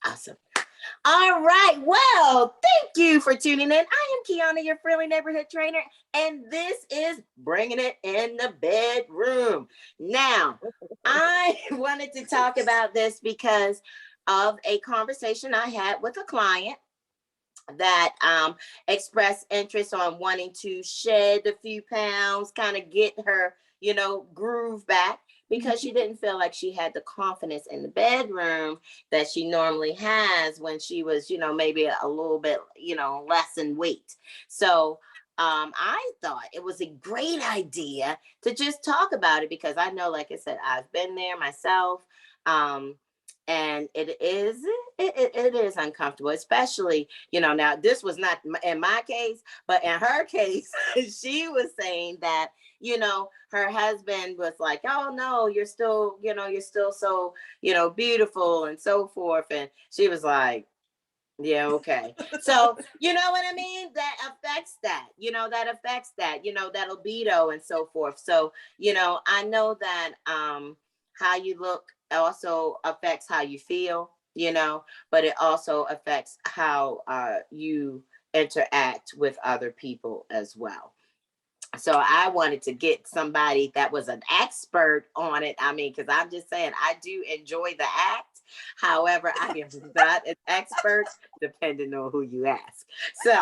Awesome. All right. Well, thank you for tuning in. I am Kiana, your friendly neighborhood trainer, and this is Bringing It in the Bedroom. Now, I wanted to talk about this because of a conversation I had with a client that expressed interest on wanting to shed a few pounds, kind of get her, groove back because she didn't feel like she had the confidence in the bedroom that she normally has when she was, maybe a little bit, less in weight. So I thought it was a great idea to just talk about it because I know, like I said, I've been there myself. And it is uncomfortable, especially, now this was not in my case, but in her case, she was saying that, her husband was like, oh no, you're still so, beautiful and so forth. And she was like, yeah, okay. So, you know what I mean? That affects that libido and so forth. So, I know that how you look also affects how you feel, but it also affects how you interact with other people as well. So I wanted to get somebody that was an expert on it. I mean, because I'm just saying, I do enjoy the act. However, I am not an expert, depending on who you ask. So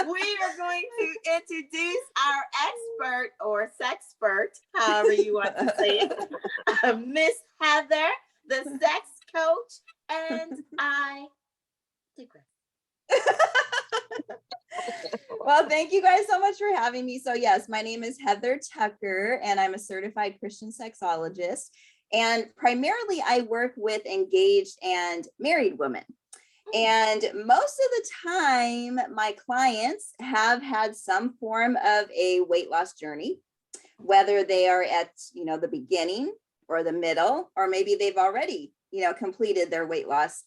we are going to introduce our expert or sexpert, however you want to say it, Miss Heather, the sex coach, and I digress. Well, thank you guys so much for having me. So yes, my name is Heather Tucker, and I'm a certified Christian sexologist. And primarily I work with engaged and married women. And most of the time, my clients have had some form of a weight loss journey, whether they are at, the beginning or the middle, or maybe they've already, completed their weight loss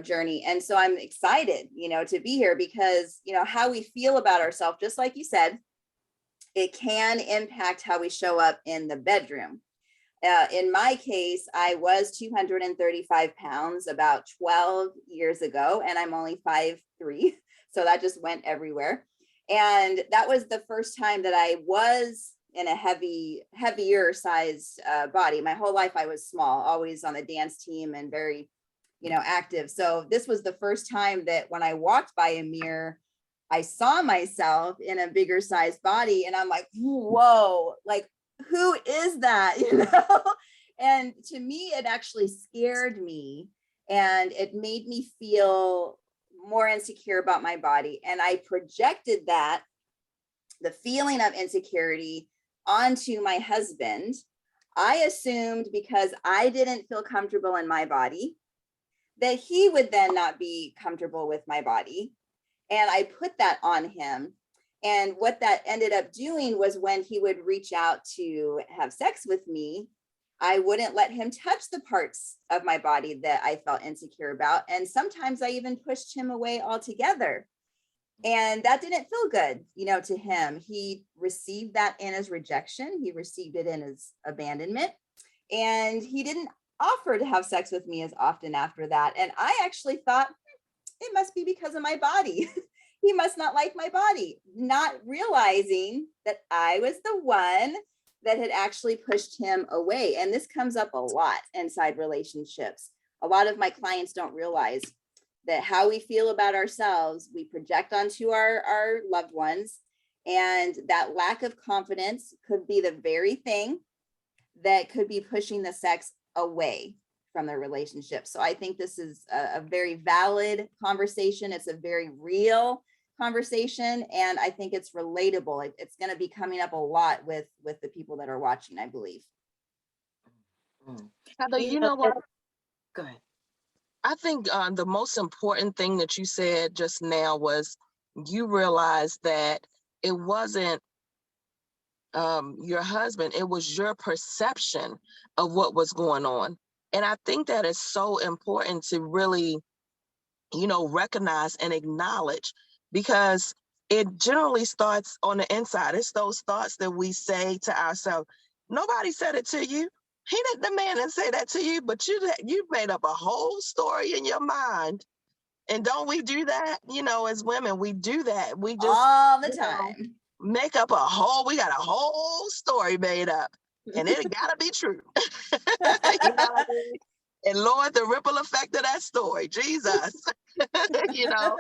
journey. And so I'm excited, to be here because, how we feel about ourselves, just like you said, it can impact how we show up in the bedroom. In my case, I was 235 pounds about 12 years ago, and I'm only 5'3". So that just went everywhere. And that was the first time that I was in a heavier size body. My whole life I was small, always on the dance team and very active. So this was the first time that when I walked by a mirror, I saw myself in a bigger sized body, and I'm like, whoa, like, who is that? And to me, it actually scared me, and it made me feel more insecure about my body. And I projected the feeling of insecurity onto my husband. I assumed because I didn't feel comfortable in my body, that he would then not be comfortable with my body. And I put that on him. And what that ended up doing was when he would reach out to have sex with me, I wouldn't let him touch the parts of my body that I felt insecure about. And sometimes I even pushed him away altogether. And that didn't feel good, to him. He received that in his rejection. He received it in his abandonment. And he didn't offer to have sex with me as often after that. And I actually thought it must be because of my body. He must not like my body, not realizing that I was the one that had actually pushed him away. And this comes up a lot inside relationships. A lot of my clients don't realize that how we feel about ourselves, we project onto our loved ones. And that lack of confidence could be the very thing that could be pushing the sex away from their relationship. So I think this is a very valid conversation. It's a very real conversation, and I think it's relatable. It's going to be coming up a lot with the people that are watching, I believe. Heather, you know what? Go ahead. I think the most important thing that you said just now was you realized that it wasn't your husband, it was your perception of what was going on. And I think that is so important to really, recognize and acknowledge, because it generally starts on the inside. It's those thoughts that we say to ourselves. Nobody said it to you. the man didn't say that to you, but you made up a whole story in your mind. And don't we do that? As women, we do that. We just, all the you know, time. make up we got a whole story made up, and it gotta be true. You know what I mean? And Lord, the ripple effect of that story, Jesus, you know?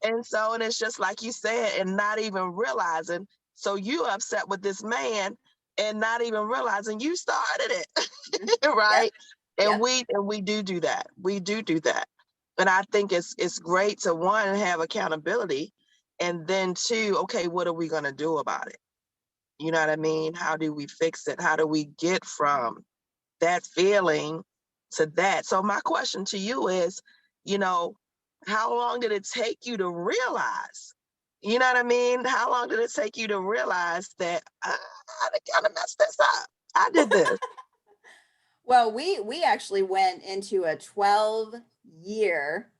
And it's just like you said, and not even realizing. So you upset with this man and not even realizing you started it, Yep. right? And Yep. we do that. We do that. And I think it's great to, one, have accountability, and then two, okay, what are we gonna do about it? You know what I mean? How do we fix it? How do we get from that feeling to that? So my question to you is, you know, how long did it take you to realize? You know what I mean? How long did it take you to realize that I kind of messed this up? I did this. Well, we actually went into a 12-year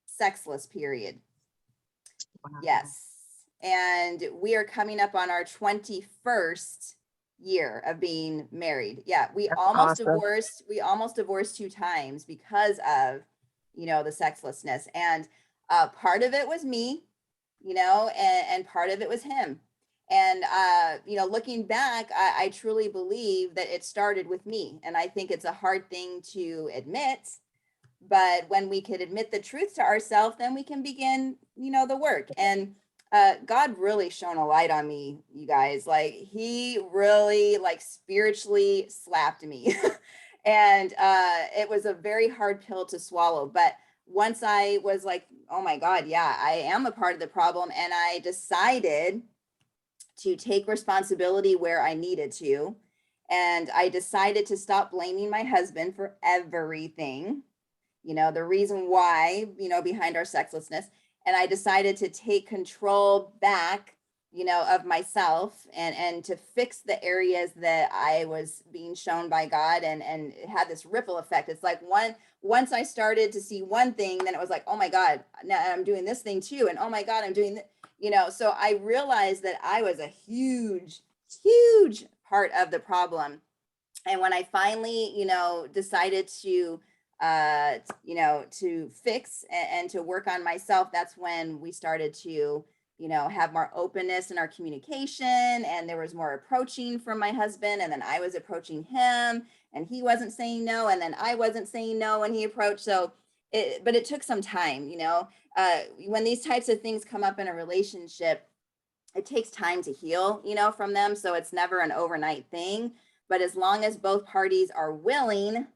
sexless period. Wow. Yes. And we are coming up on our 21st year of being married. Yeah, we That's almost awesome. divorced. We almost divorced 2 times because of, the sexlessness. And part of it was me, and part of it was him. And looking back, I truly believe that it started with me. And I think it's a hard thing to admit, but when we could admit the truth to ourselves, then we can begin, the work. And God really shone a light on me, you guys. Like, he really, like, spiritually slapped me. And it was a very hard pill to swallow. But once I was like, oh my God, yeah, I am a part of the problem, and I decided to take responsibility where I needed to. And I decided to stop blaming my husband for everything, the reason why, behind our sexlessness. And I decided to take control back, of myself, and to fix the areas that I was being shown by God. And it had this ripple effect. It's like once I started to see one thing, then it was like, oh my God, now I'm doing this thing too. And oh my God, I'm doing so I realized that I was a huge, huge part of the problem. And when I finally, decided to to fix and to work on myself, that's when we started to, have more openness in our communication, and there was more approaching from my husband, and then I was approaching him, and he wasn't saying no, and then I wasn't saying no when he approached. So but it took some time, when these types of things come up in a relationship, it takes time to heal, from them. So it's never an overnight thing. But as long as both parties are willing,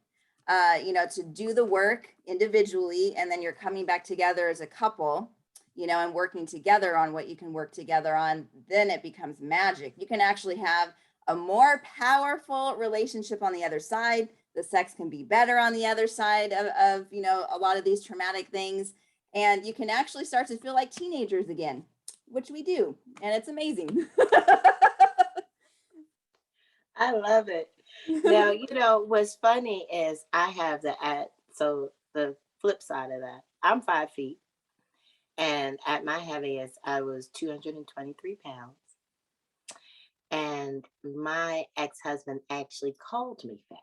to do the work individually, and then you're coming back together as a couple, and working together on what you can work together on, then it becomes magic. You can actually have a more powerful relationship on the other side. The sex can be better on the other side of a lot of these traumatic things. And you can actually start to feel like teenagers again, which we do. And it's amazing. I love it. Now, what's funny is I have so the flip side of that, I'm 5 feet, and at my heaviest, I was 223 pounds. And my ex-husband actually called me fat.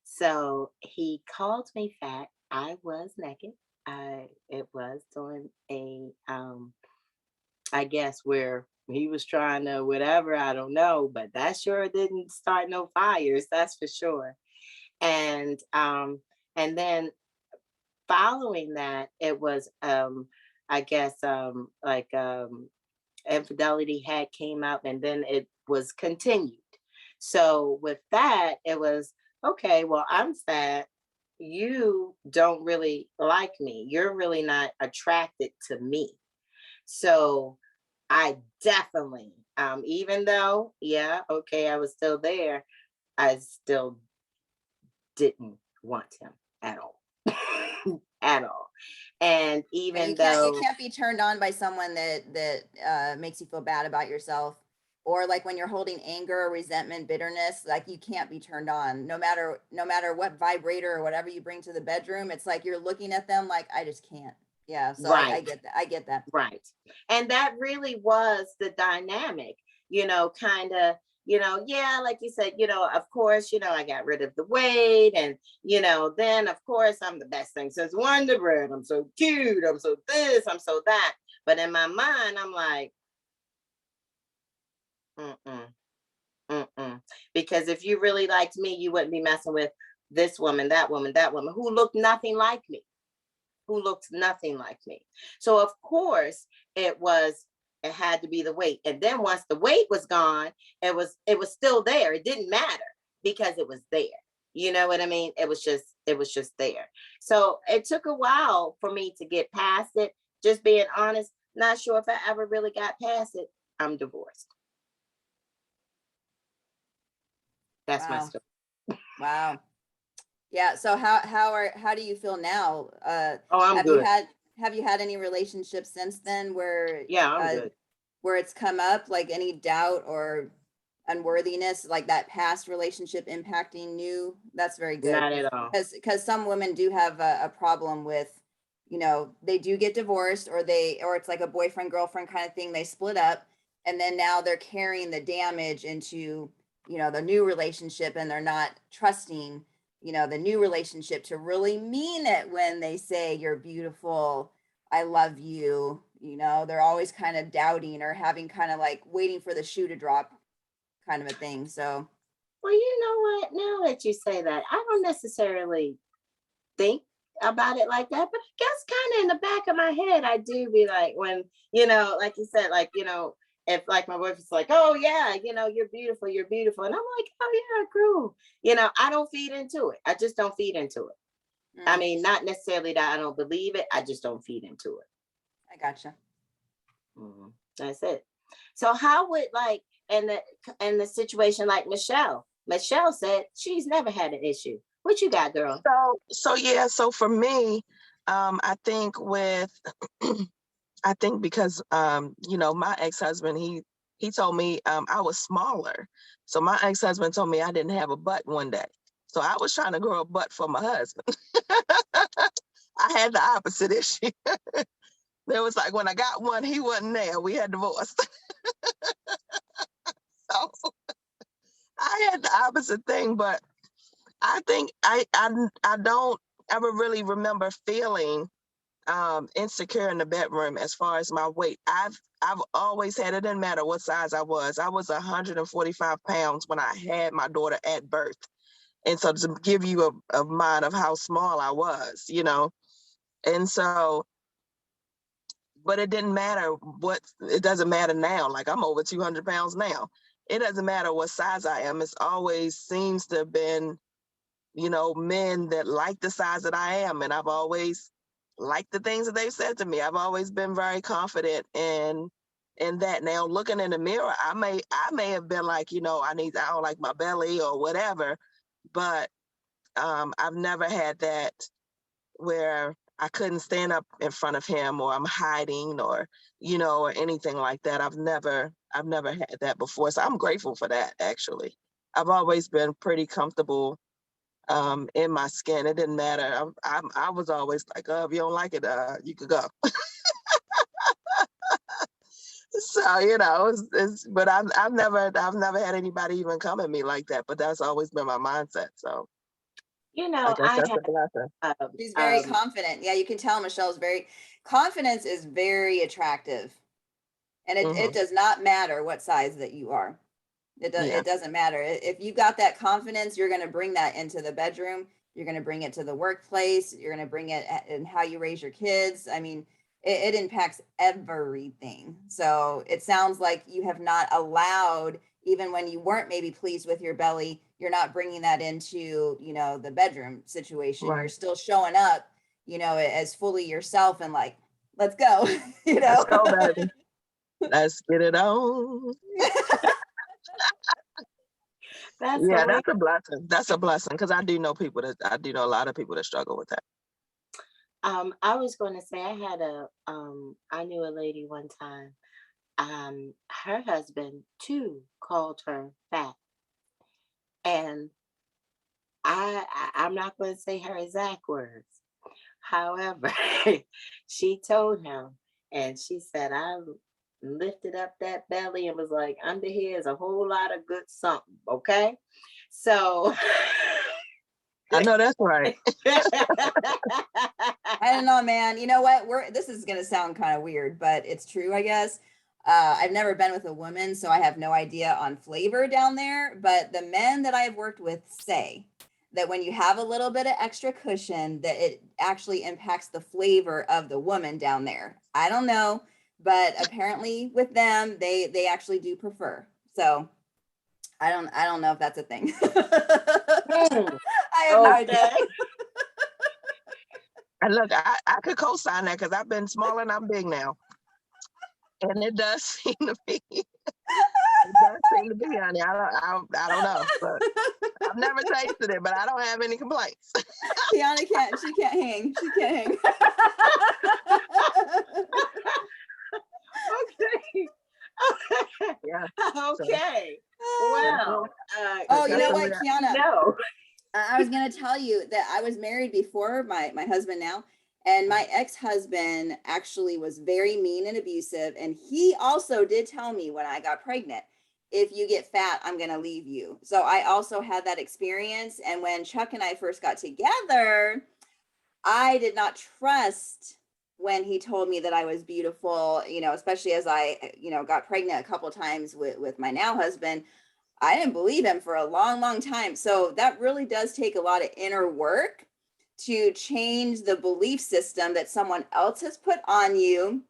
So he called me fat. I was naked. It was during I guess where he was trying to whatever, I don't know, but that sure didn't start no fires, that's for sure. And then following that, it was I guess like infidelity had came up, and then it was continued. So with that, it was okay, well, I'm fat. You don't really like me. You're really not attracted to me. So I definitely, even though, yeah, okay, I was still there, I still didn't want him at all. At all. And Yeah, even you though, can't be turned on by someone that makes you feel bad about yourself, or like when you're holding anger or resentment, bitterness, like you can't be turned on, no matter what vibrator or whatever you bring to the bedroom. It's like you're looking at them like, I just can't. Yeah, so I right, get that. I get that. right. And that really was the dynamic, kind of. yeah, like you said, of course, I got rid of the weight, and then of course I'm the best thing since Wonder Bread. I'm so cute, I'm so this, I'm so that. But in my mind, I'm like, mm-mm, mm-mm. Because if you really liked me, you wouldn't be messing with this woman, that woman, that woman, who looked nothing like me, So of course it had to be the weight. And then once the weight was gone, it was still there. It didn't matter because it was there. You know what I mean? It was just there. So it took a while for me to get past it. Just being honest, not sure if I ever really got past it. I'm divorced. That's my Wow. story. Wow. Yeah. So how do you feel now? Oh, I'm Have you good. had any relationships since then Yeah, I'm good. where it's come up, like any doubt or unworthiness, like that past relationship impacting you? That's very good. Not at all. Because some women do have a problem with, they do get divorced, or it's like a boyfriend girlfriend kind of thing. They split up, and then now they're carrying the damage into, the new relationship, and they're not trusting, the new relationship to really mean it when they say you're beautiful, I love you. They're always kind of doubting or having kind of like waiting for the shoe to drop kind of a thing. So, Well, you know what? Now that you say that, I don't necessarily think about it like that, but I guess kind of in the back of my head, I do be like, when, like you said, like, if like my boyfriend's like, oh yeah, you're beautiful. And I'm like, oh yeah, cool. I don't feed into it. I just don't feed into it. I mm, mean, not necessarily that I don't believe it. I just don't feed into it. I gotcha. That's it. So how would like in the situation like Michelle? Michelle said she's never had an issue. What you got, girl? So for me, I think I think because my ex-husband, he told me I was smaller. So my ex-husband told me I didn't have a butt one day. So I was trying to grow a butt for my husband. I had the opposite issue. There was like when I got one, he wasn't there. We had divorced. So I had the opposite thing, but I think I don't ever really remember feeling insecure in the bedroom as far as my weight. I've always had, it didn't matter what size I was. I was 145 pounds when I had my daughter at birth. And so to give you a mind of how small I was, and so, but it didn't matter it doesn't matter now. Like I'm over 200 pounds now. It doesn't matter what size I am. It's always seems to have been, men that like the size that I am. And I've always liked the things that they've said to me. I've always been very confident in that. Now looking in the mirror, I may have been like, I don't like my belly or whatever, but I've never had that where I couldn't stand up in front of him or I'm hiding or anything like that. I've never had that before. So I'm grateful for that actually. I've always been pretty comfortable in my skin. It didn't matter. I was always like, oh, if you don't like it, you could go. So but I've never had anybody even come at me like that. But that's always been my mindset. So I guess I that's have a blessing. She's very confident. Yeah, you can tell Michelle's confidence is very attractive. And it Hmm. does not matter what size that you are. Yeah, It doesn't matter. If you got that confidence, you're going to bring that into the bedroom. You're going to bring it to the workplace. You're going to bring it in how you raise your kids. I mean, it impacts everything. So it sounds like you have not allowed, even when you weren't maybe pleased with your belly, you're not bringing that into, the bedroom situation. You're right. still showing up, as fully yourself and like, let's go, you Let's know. go, baby. Let's get it on. that's the Yeah, way. that's a blessing. That's a blessing because I do know a lot of people that struggle with that. I was going to say I knew a lady one time. Her husband too called her fat, and I'm not going to say her exact words. However, she told him, and she said, lifted up that belly and was like, under here is a whole lot of good something. Okay. So I know that's right. I don't know, man. You know what? This is gonna sound kind of weird, but it's true, I guess. I've never been with a woman, so I have no idea on flavor down there. But the men that I have worked with say that when you have a little bit of extra cushion, that it actually impacts the flavor of the woman down there. I don't know, but apparently with them, they actually do prefer. So I don't know if that's a thing. I have no idea. Okay. And look, I could co-sign that because I've been small and I'm big now. And it does seem to be, honey. I don't know, but I've never tasted it, but I don't have any complaints. Kiana she can't hang. She can't hang. Okay. Yeah. Okay. Well. Oh, you know what, Kiana? No. I was gonna tell you that I was married before my husband now, and my ex-husband actually was very mean and abusive, and he also did tell me when I got pregnant, if you get fat, I'm gonna leave you. So I also had that experience, and when Chuck and I first got together, I did not trust when he told me that I was beautiful, you know, especially as I, you know, got pregnant a couple times with my now husband. I didn't believe him for a long, long time. So that really does take a lot of inner work to change the belief system that someone else has put on you.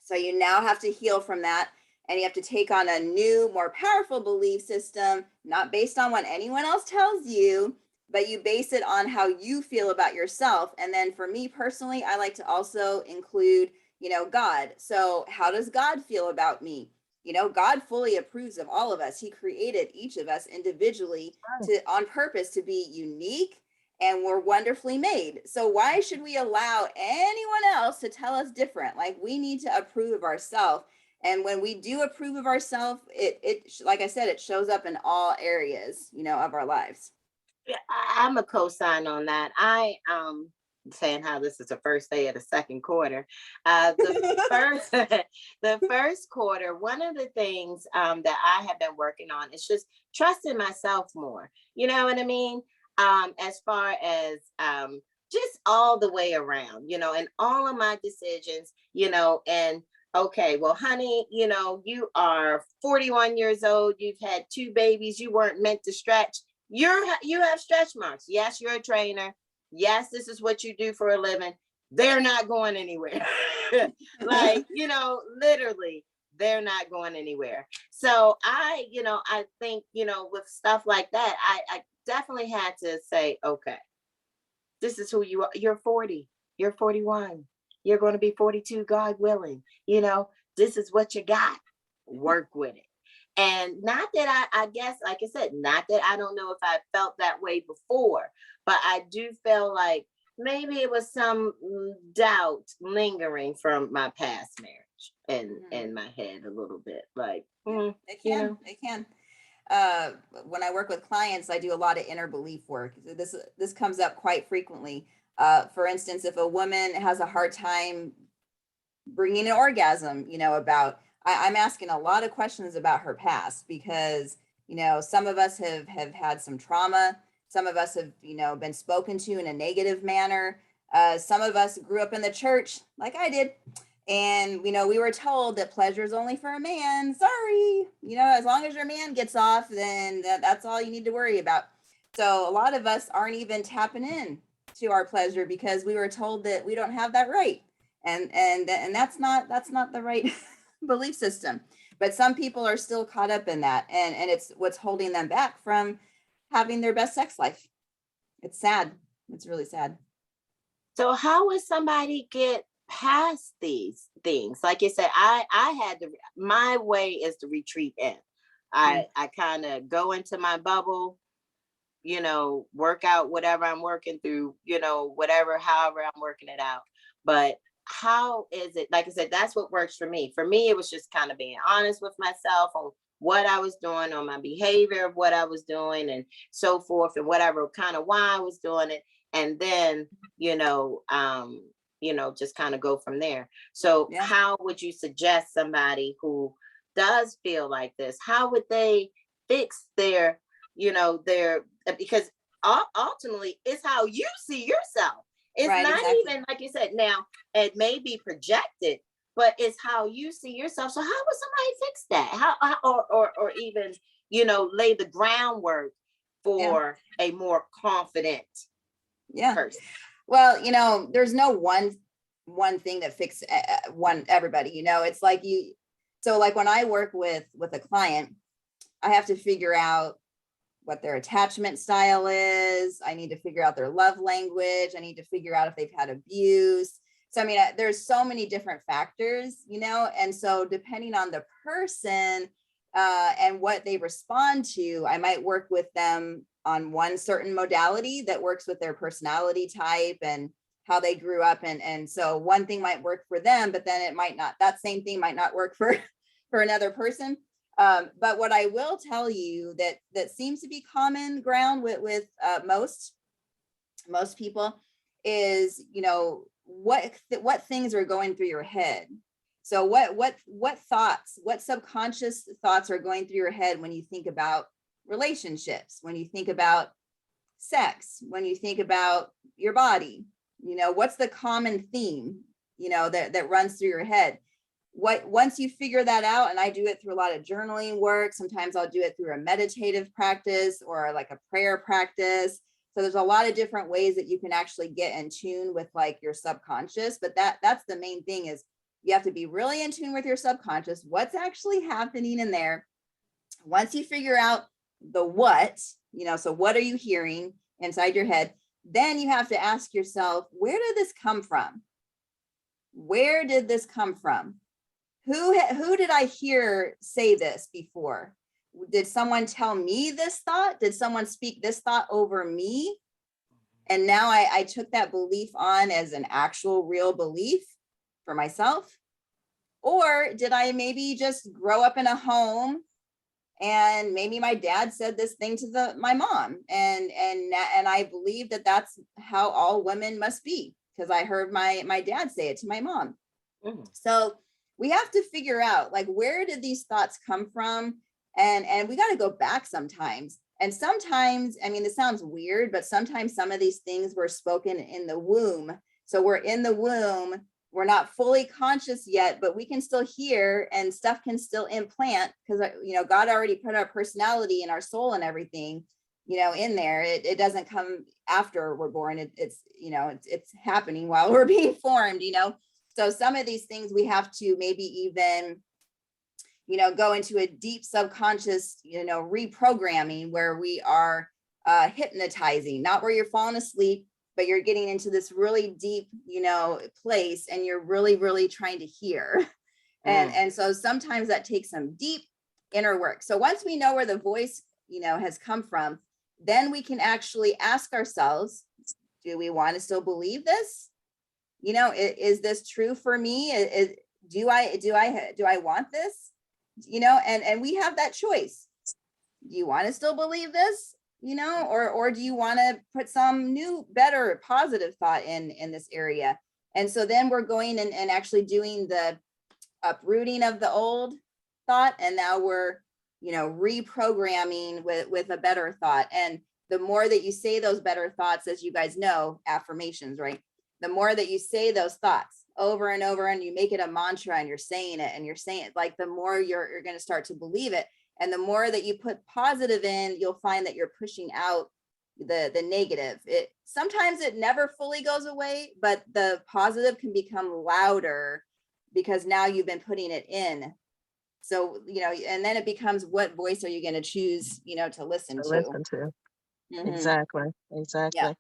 So you now have to heal from that. And you have to take on a new, more powerful belief system, not based on what anyone else tells you, but you base it on how you feel about yourself. And then for me personally, I like to also include, you know, God. So how does God feel about me? You know, God fully approves of all of us. He created each of us individually to on purpose to be unique, and we're wonderfully made. So why should we allow anyone else to tell us different? Like, we need to approve of ourselves. And when we do approve of ourselves, it like I said, it shows up in all areas, you know, of our lives. Yeah, I'm a co-sign on that. I saying how this is the first day of the second quarter. The first the first quarter, one of the things that I have been working on is just trusting myself more. You know what I mean? As far as just all the way around, you know, and all of my decisions, you know, and okay, well, honey, you know, you are 41 years old, you've had two babies, you weren't meant to stretch. You have stretch marks. Yes, you're a trainer. Yes, this is what you do for a living. They're not going anywhere. Like, you know, literally, they're not going anywhere. So I think, you know, with stuff like that, I definitely had to say, okay, this is who you are. You're 40. You're 41. You're going to be 42, God willing. You know, this is what you got. Work with it. And not that I guess, like I said, not that I don't know if I felt that way before, but I do feel like maybe it was some doubt lingering from my past marriage in my head a little bit. Like, It can, you know. it can. When I work with clients, I do a lot of inner belief work. This comes up quite frequently. For instance, if a woman has a hard time bringing an orgasm, you know, I'm asking a lot of questions about her past, because, you know, some of us have had some trauma. Some of us have, you know, been spoken to in a negative manner. Some of us grew up in the church like I did. And, you know, we were told that pleasure is only for a man. Sorry. You know, as long as your man gets off, then that's all you need to worry about. So a lot of us aren't even tapping in to our pleasure because we were told that we don't have that right. And that's not the right belief system. But some people are still caught up in that, and it's what's holding them back from having their best sex life. It's sad. It's really sad. So how would somebody get past these things? Like you said, I had to, my way is to retreat in. I kind of go into my bubble, you know, work out whatever I'm working through, you know, however I'm working it out. But how is it, like I said, that's what works for me. For me, it was just kind of being honest with myself on what I was doing, on my behavior of what I was doing and so forth, and whatever kind of why I was doing it. And then, you know, just kind of go from there. So Yeah. how would you suggest somebody who does feel like this, how would they fix their because ultimately it's how you see yourself. It's Right, not exactly. even like you said, now it may be projected, but it's how you see yourself. So how would somebody fix that? Or even, lay the groundwork Yeah. for a more confident Yeah. person? Well, there's no one thing that fixes everybody. It's like so like when I work with a client, I have to figure out what their attachment style is. I need to figure out their love language. I need to figure out if they've had abuse. So, I mean, there's so many different factors, and so depending on the person and what they respond to, I might work with them on one certain modality that works with their personality type and how they grew up. And so one thing might work for them, but then it might not, that same thing might not work for another person. But what I will tell you that seems to be common ground with most people is, what things are going through your head. So what thoughts, what subconscious thoughts are going through your head when you think about relationships, when you think about sex, when you think about your body, what's the common theme, that runs through your head. Once you figure that out, and I do it through a lot of journaling work, sometimes I'll do it through a meditative practice or like a prayer practice. So there's a lot of different ways that you can actually get in tune with like your subconscious, but that's the main thing is you have to be really in tune with your subconscious, what's actually happening in there. Once you figure out the what, so what are you hearing inside your head, then you have to ask yourself, where did this come from? Where did this come from? Who did I hear say this before? Did someone tell me this thought? Did someone speak this thought over me? And now I took that belief on as an actual real belief for myself? Or did I maybe just grow up in a home and maybe my dad said this thing to my mom, and I believe that that's how all women must be because I heard my dad say it to my mom. So we have to figure out like, where did these thoughts come from? And we got to go back sometimes. And sometimes, I mean, this sounds weird, but sometimes some of these things were spoken in the womb. So we're in the womb, we're not fully conscious yet, but we can still hear and stuff can still implant because, God already put our personality and our soul and everything, in there. It doesn't come after we're born. It's happening while we're being formed, So some of these things we have to maybe even, go into a deep subconscious, reprogramming where we are hypnotizing, not where you're falling asleep, but you're getting into this really deep, place and you're really, really trying to hear. And so sometimes that takes some deep inner work. So once we know where the voice, has come from, then we can actually ask ourselves, do we want to still believe this? Is this true for me? Do I want this? And we have that choice. Do you want to still believe this? Or do you want to put some new, better, positive thought in this area? And so then we're going and actually doing the uprooting of the old thought. And now we're, reprogramming with a better thought. And the more that you say those better thoughts, as you guys know, affirmations, right? The more that you say those thoughts over and over, and you make it a mantra and you're saying it, like the more you're going to start to believe it. And the more that you put positive in, you'll find that you're pushing out the negative. Sometimes it never fully goes away, but the positive can become louder because now you've been putting it in. So, and then it becomes, what voice are you going to choose, to listen to? Mm-hmm. Exactly. Yeah.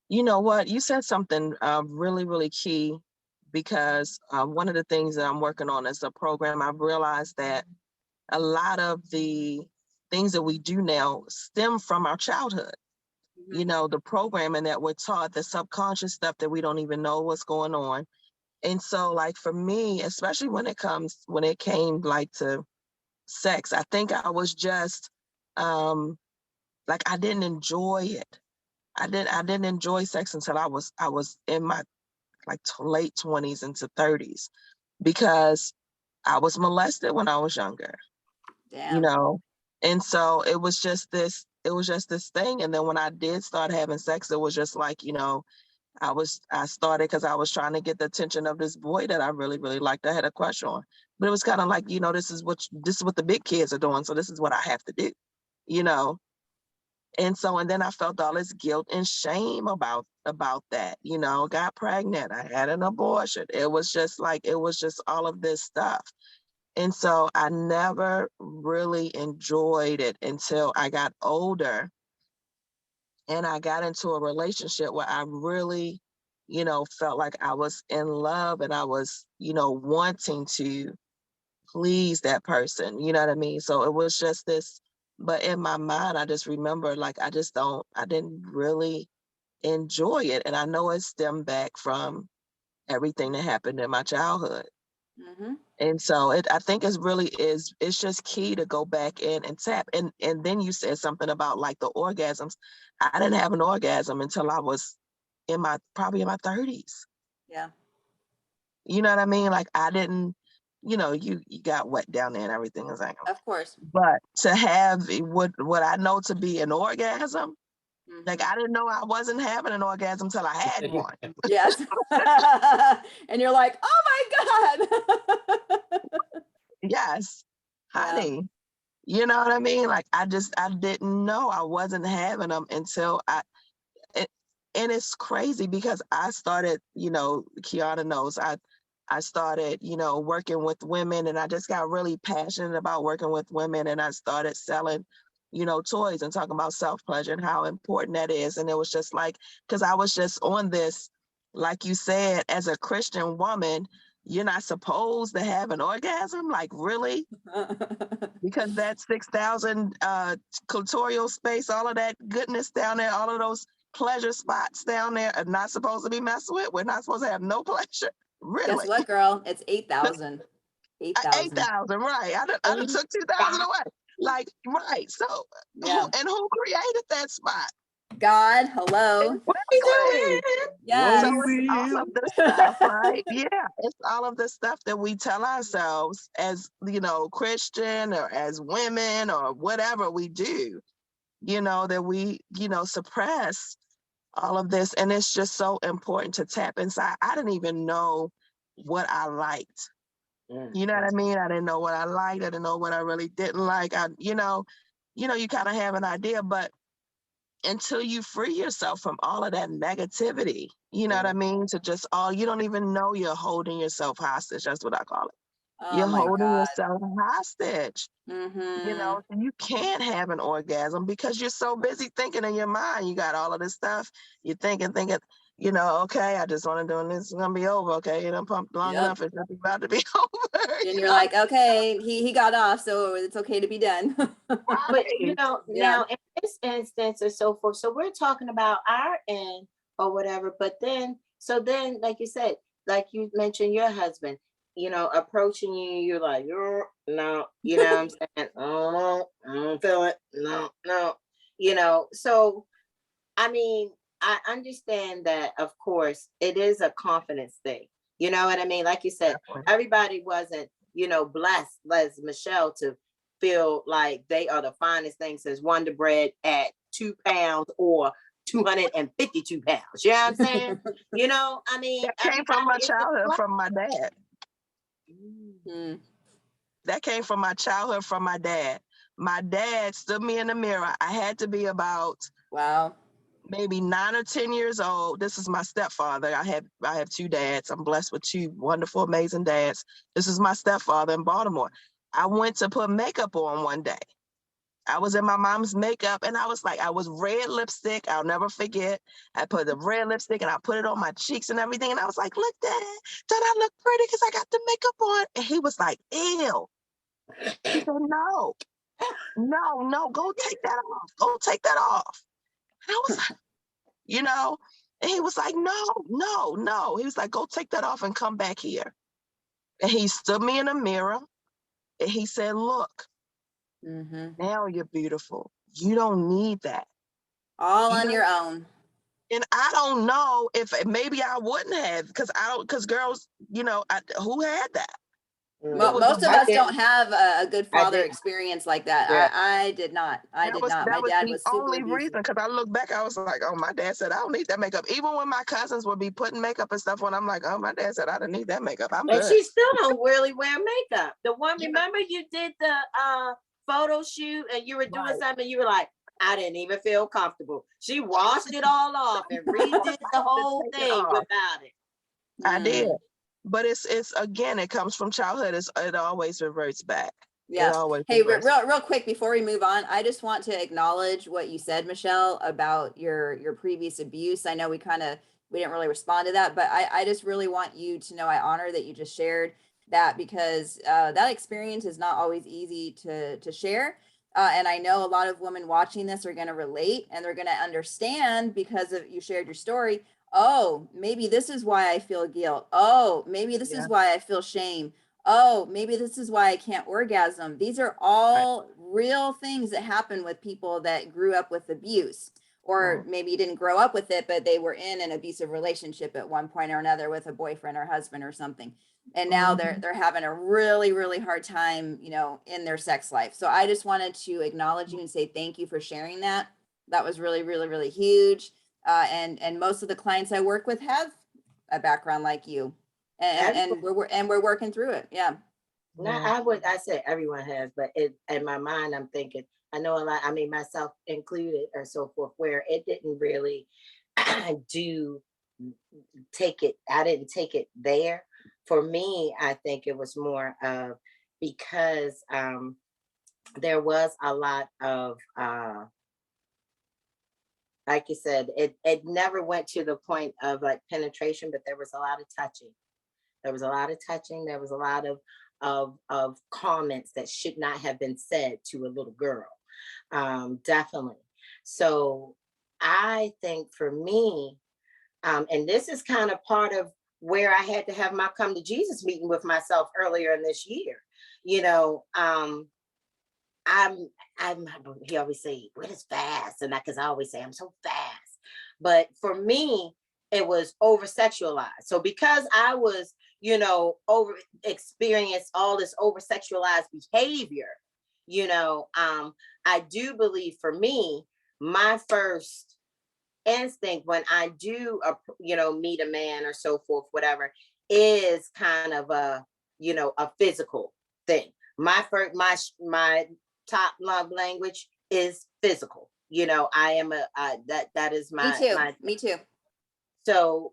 You know what? You said something really, really key because one of the things that I'm working on as a program, I've realized that a lot of the things that we do now stem from our childhood. Mm-hmm. The programming that we're taught, the subconscious stuff that we don't even know what's going on. And so like for me, especially when it came like to sex, I think I was just like I didn't enjoy it. I didn't enjoy sex until I was in my like late 20s into 30s, because I was molested when I was younger, you Damn. know? And so it was just this thing. And then when I did start having sex, it was just like, I started because I was trying to get the attention of this boy that I really, really liked. I had a crush on. But it was kind of like, this is what the big kids are doing. So this is what I have to do, you know? And then I felt all this guilt and shame about that, got pregnant, I had an abortion. It was just all of this stuff. And so I never really enjoyed it until I got older and I got into a relationship where I really, felt like I was in love and I was, wanting to please that person. You know what I mean? So it was just this, but in my mind, I just remember like I didn't really enjoy it. And I know it stemmed back from everything that happened in my childhood. Mm-hmm. And so I think it's just key to go back in and tap. And then you said something about like the orgasms. I didn't have an orgasm until I was probably in my 30s. Yeah. You know what I mean? Like I didn't, you got wet down there and everything is like, Of course. but to have what I know to be an orgasm, like Mm-hmm. I didn't know I wasn't having an orgasm till I had one. Yes. And you're like, oh my God. Yes, Yeah. honey. You know what I mean? Like I didn't know I wasn't having them until it, and it's crazy because I started, Kiana knows, I started, working with women, and I just got really passionate about working with women, and I started selling, toys and talking about self-pleasure and how important that is. And it was just like, because I was just on this, like you said, as a Christian woman, you're not supposed to have an orgasm, like really? Because that 6,000 clitoral space, all of that goodness down there, all of those pleasure spots down there are not supposed to be messed with. We're not supposed to have no pleasure. Guess Really? what, girl? It's 8,000. 8,000. 8,000, right. I done took 2,000 away. Like, right. So Yeah. who created that spot? God, hello. Exactly. Yes. So it's all of the stuff, right? Yeah, it's all of the stuff that we tell ourselves as, Christian or as women or whatever we do, that we, suppress all of this. And it's just so important to tap inside. I didn't even know what I liked. You know what I mean? I didn't know what I liked. I didn't know what I really didn't like. You kind of have an idea, but until you free yourself from all of that negativity, you know what I mean? To just you don't even know you're holding yourself hostage. That's what I call it. Oh You're my holding God. yourself hostage. Mm-hmm. And you can't have an orgasm because you're so busy thinking in your mind. You got all of this stuff. You're thinking, okay, I just want to do this. It's gonna be over. Okay, you done pumped long Yep. enough. It's about to be over. And you're like, okay, he got off, so it's okay to be done. But Right. now in this instance or so forth, so we're talking about our end or whatever, but then like you said, like you mentioned your husband, approaching you, you're like, you're no, you know what I'm saying? Oh, I don't feel it. No, no. So I mean, I understand that of course it is a confidence thing. You know what I mean? Like you said, everybody wasn't, blessed as Michelle to feel like they are the finest things as Wonder Bread at 2 pounds or 252 pounds. You know what I'm saying? I mean, That came from my everybody is childhood, a from my dad. Mm. That came from my childhood, from my dad. My dad stood me in the mirror. I had to be about Wow. maybe 9 or 10 years old. This is my stepfather. I have two dads. I'm blessed with two wonderful, amazing dads. This is my stepfather in Baltimore. I went to put makeup on one day. I was in my mom's makeup and I was red lipstick. I'll never forget. I put the red lipstick and I put it on my cheeks and everything. And I was like, look, Dad, don't I look pretty because I got the makeup on? And he was like, ew. He said, no, no, go take that off. Go take that off. And I was like, and he was like, no, no, no. He was like, go take that off and come back here. And he stood me in a mirror and he said, look, Mm-hmm. now you're beautiful. You don't need that. All You on don't your own. And I don't know if maybe I wouldn't have, because girls, who had that? It was Most of I us did. don't have a good I father did. experience like that. Yeah. I did not. I did not. that My was dad the was super only abusive. reason. Because I look back, I was like, oh, my dad said I don't need that makeup. Even when my cousins would be putting makeup and stuff on, I'm like, oh, my dad said I don't need that makeup. I'm And good. she still don't really wear makeup. The one, Yeah. remember you did the photo shoot and you were doing Right. something, you were like, I didn't even feel comfortable. She washed it all off and redid the whole Take it thing off. without it. I did. Mm. But it's again, it comes from childhood. It always reverts back. It Yeah. always Hey, reverts. real quick before we move on, I just want to acknowledge what you said, Michelle, about your previous abuse. I know we didn't really respond to that, but I just really want you to know I honor that you just shared that, because that experience is not always easy to share. And I know a lot of women watching this are going to relate, and they're going to understand because of you shared your story. Oh, maybe this is why I feel guilt. Oh, maybe this Yeah. is why I feel shame. Oh, maybe this is why I can't orgasm. These are all real things that happen with people that grew up with abuse, or maybe didn't grow up with it, but they were in an abusive relationship at one point or another with a boyfriend or husband or something. And now they're having a really, really hard time, in their sex life. So I just wanted to acknowledge you and say thank you for sharing that. That was really, really, really huge. And most of the clients I work with have a background like you, and we're working through it. Yeah. Now I said everyone has, but in my mind I'm thinking, I know a lot, I mean myself included or so forth, where it didn't really do take it, I didn't take it there. For me, I think it was more of because there was a lot of like you said, it never went to the point of like penetration, but there was a lot of touching. There was a lot of touching. There was a lot of comments that should not have been said to a little girl. Definitely. So I think for me, and this is kind of part of where I had to have my come to Jesus meeting with myself earlier in this year. You know, I'm he always say, what is fast? And because I always say I'm so fast. But for me, it was over sexualized. So because I was, over experienced all this over sexualized behavior, I do believe for me, my first instinct when I do, meet a man or so forth, whatever, is kind of a physical thing. My first, my top love language is physical. I am that is Me my too. my. Me too. So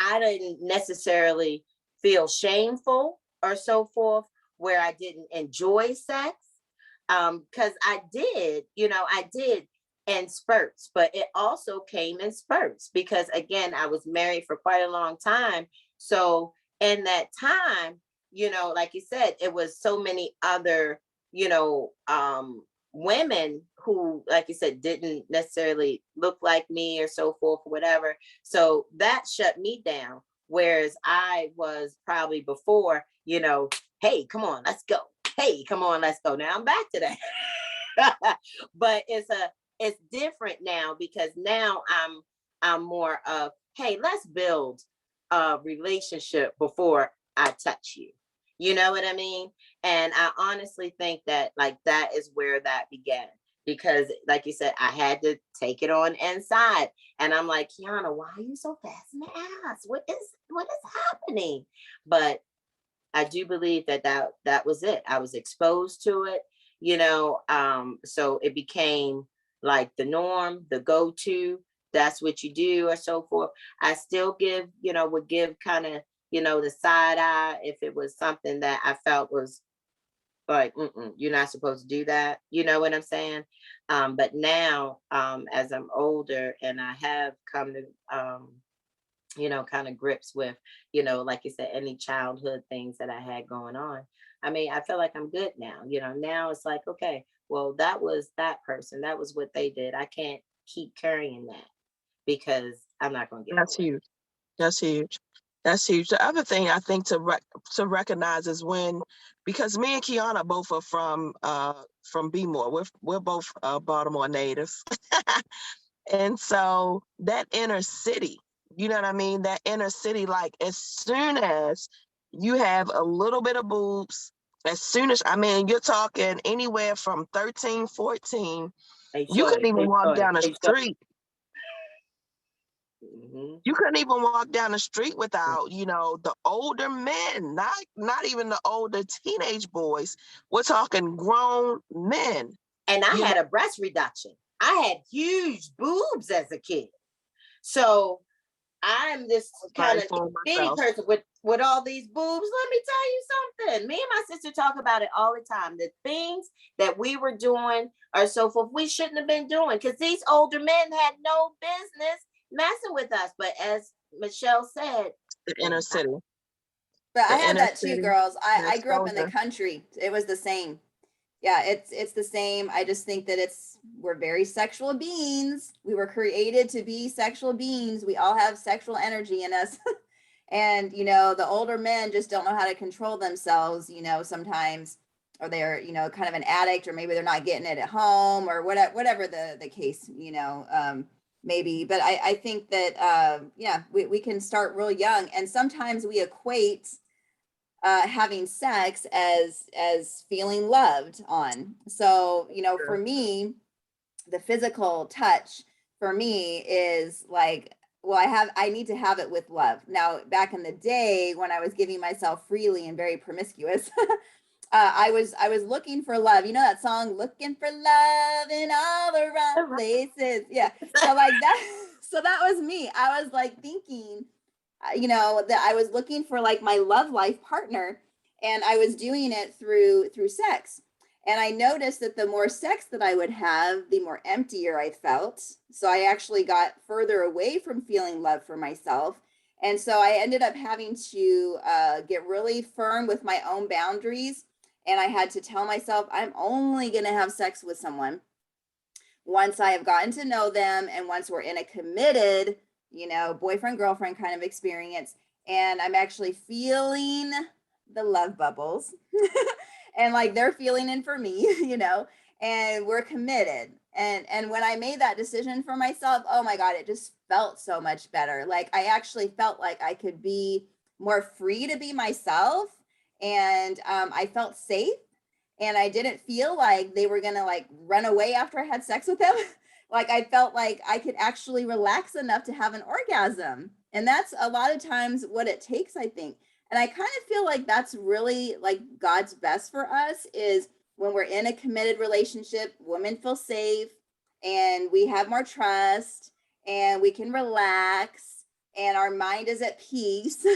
I didn't necessarily feel shameful or so forth where I didn't enjoy sex. Because I did in spurts, but it also came in spurts because again, I was married for quite a long time. So in that time, like you said, it was so many other, you know, um, women who, like you said, didn't necessarily look like me or so forth, or whatever. So that shut me down. Whereas I was probably before, hey, come on, let's go. Hey, come on, let's go. Now I'm back to that. But it's different now because now I'm more of, hey, let's build a relationship before I touch you. You know what I mean? And I honestly think that like that is where that began. Because like you said, I had to take it on inside. And I'm like, Kiana, why are you so fast in the ass? What is happening? But I do believe that was it. I was exposed to it, so it became like the norm, the go-to. That's what you do, or so forth. I still would give kind of, the side eye if it was something that I felt was like, you're not supposed to do that. You know what I'm saying? But now, as I'm older and I have come to, kind of grips with, like you said, any childhood things that I had going on. I mean, I feel like I'm good now. Now it's like, okay, well, that was that person. That was what they did. I can't keep carrying that because I'm not going to get That's over it. huge. That's huge. That's huge. The other thing I think to recognize is when, because me and Kiana both are from B-more. We're both Baltimore natives. And so that inner city, you know what I mean? That inner city, like as soon as you have a little bit of boobs, as soon as, I mean, you're talking anywhere from 13, 14, Hey, you couldn't shorty. even Hey, walk shorty. down the Hey, shorty. street. Mhm. You couldn't even walk down the street without, you know, the older men, not even the older teenage boys. We're talking grown men, And I you know. had a breast reduction. I had huge boobs as a kid. So I'm this kind Sorry of for bitty myself. person with all these boobs. Let me tell you something. Me and my sister talk about it all the time. The things that we were doing or so forth, we shouldn't have been doing because these older men had no business messing with us. But as Michelle said, The they inner city, But I the had inner that too, city, girls. the I grew up in the exposure. country. It was the same. Yeah, it's the same. I just think that we're very sexual beings. We were created to be sexual beings. We all have sexual energy in us. And the older men just don't know how to control themselves, sometimes, or they're, kind of an addict, or maybe they're not getting it at home, or whatever the case, maybe. But I think that yeah, we can start real young, and sometimes we equate having sex as feeling loved on. So for Sure. me, the physical touch for me is like, well, I need to have it with love. Now back in the day when I was giving myself freely and very promiscuous, I was looking for love. You know that song, looking for love in all the wrong places. Yeah, so like that. So that was me. I was like thinking, that I was looking for like my love life partner, and I was doing it through sex. And I noticed that the more sex that I would have, the more emptier I felt. So I actually got further away from feeling love for myself. And so I ended up having to get really firm with my own boundaries. And I had to tell myself, I'm only going to have sex with someone once I have gotten to know them, and once we're in a committed, boyfriend, girlfriend kind of experience, and I'm actually feeling the love bubbles and like they're feeling in for me, and we're committed. And when I made that decision for myself, oh my God, it just felt so much better. Like I actually felt like I could be more free to be myself, and I felt safe, and I didn't feel like they were gonna like run away after I had sex with them. Like I felt like I could actually relax enough to have an orgasm. And that's a lot of times what it takes, I think. And I kind of feel like that's really like God's best for us is when we're in a committed relationship, women feel safe, and we have more trust, and we can relax, and our mind is at peace,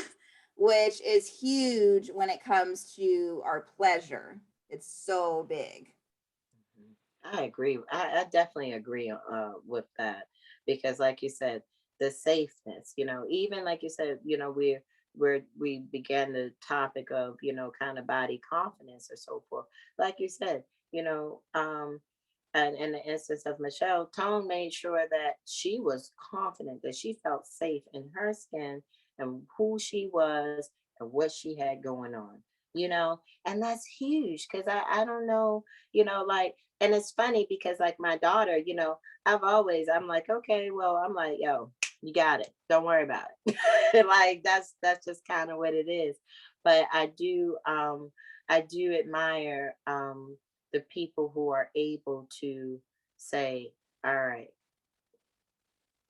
which is huge when it comes to our pleasure. It's so big. I agree. I definitely agree with that because, like you said, the safeness. Even like you said, we began the topic of kind of body confidence or so forth. Like you said, and in the instance of Michelle, Tone made sure that she was confident, that she felt safe in her skin and who she was and what she had going on. And that's huge because I don't know, like, and it's funny because like my daughter, I'm like, okay, well, I'm like, yo, you got it, don't worry about it. Like that's just kind of what it is. But I do admire the people who are able to say, all right,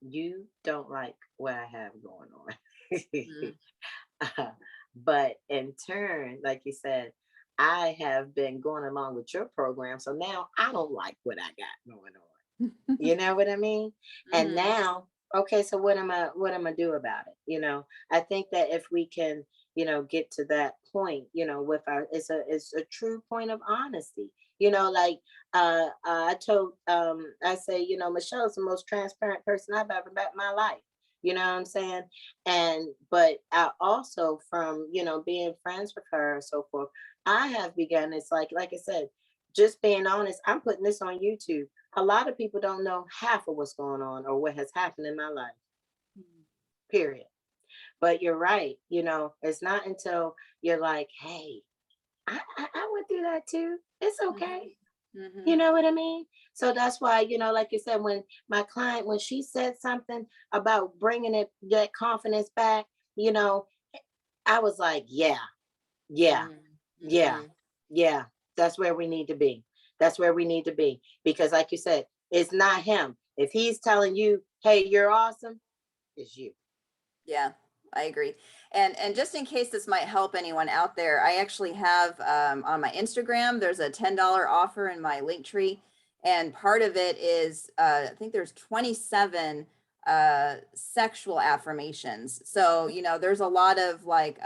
you don't like what I have going Mm. on. But in turn, like you said, I have been going along with your program. So now I don't like what I got going on. You know what I mean? And Mhm. now, okay, so what am I do about it? I think that if we can, get to that point, with our it's a true point of honesty. Like I say, Michelle's the most transparent person I've ever met in my life. You know what I'm saying? And but I also from, being friends with her and so forth, I have begun, it's like I said, just being honest, I'm putting this on YouTube. A lot of people don't know half of what's going on or what has happened in my life, period. But you're right. It's not until you're like, hey, I went through that too. It's Mhm. okay. You know what I mean? So that's why, like you said, when my client, when she said something about bringing that confidence back, you know, I was like, yeah, yeah, yeah, Mm-hmm. yeah. That's where we need to be. That's where we need to be. Because like you said, it's not him. If he's telling you, hey, you're awesome, it's you. Yeah, I agree. And just in case this might help anyone out there, I actually have on my Instagram, there's a $10 offer in my link tree. And part of it is I think there's 27 sexual affirmations. So, there's a lot of like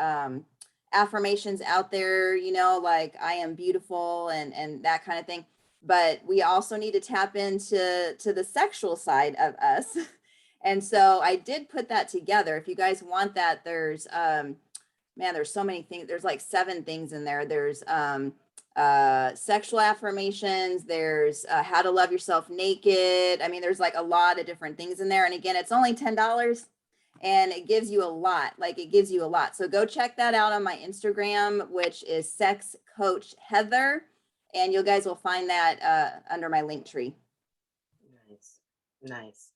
affirmations out there, like I am beautiful and that kind of thing. But we also need to tap into the sexual side of us. And so I did put that together. If you guys want that, there's man, there's so many things. There's like 7 things in there. There's sexual affirmations, there's how to love yourself naked. I mean, there's like a lot of different things in there. And again, it's only $10 and it gives you a lot. Like it gives you a lot. So go check that out on my Instagram, which is Sex Coach Heather. And you guys will find that under my link tree. Nice. Nice.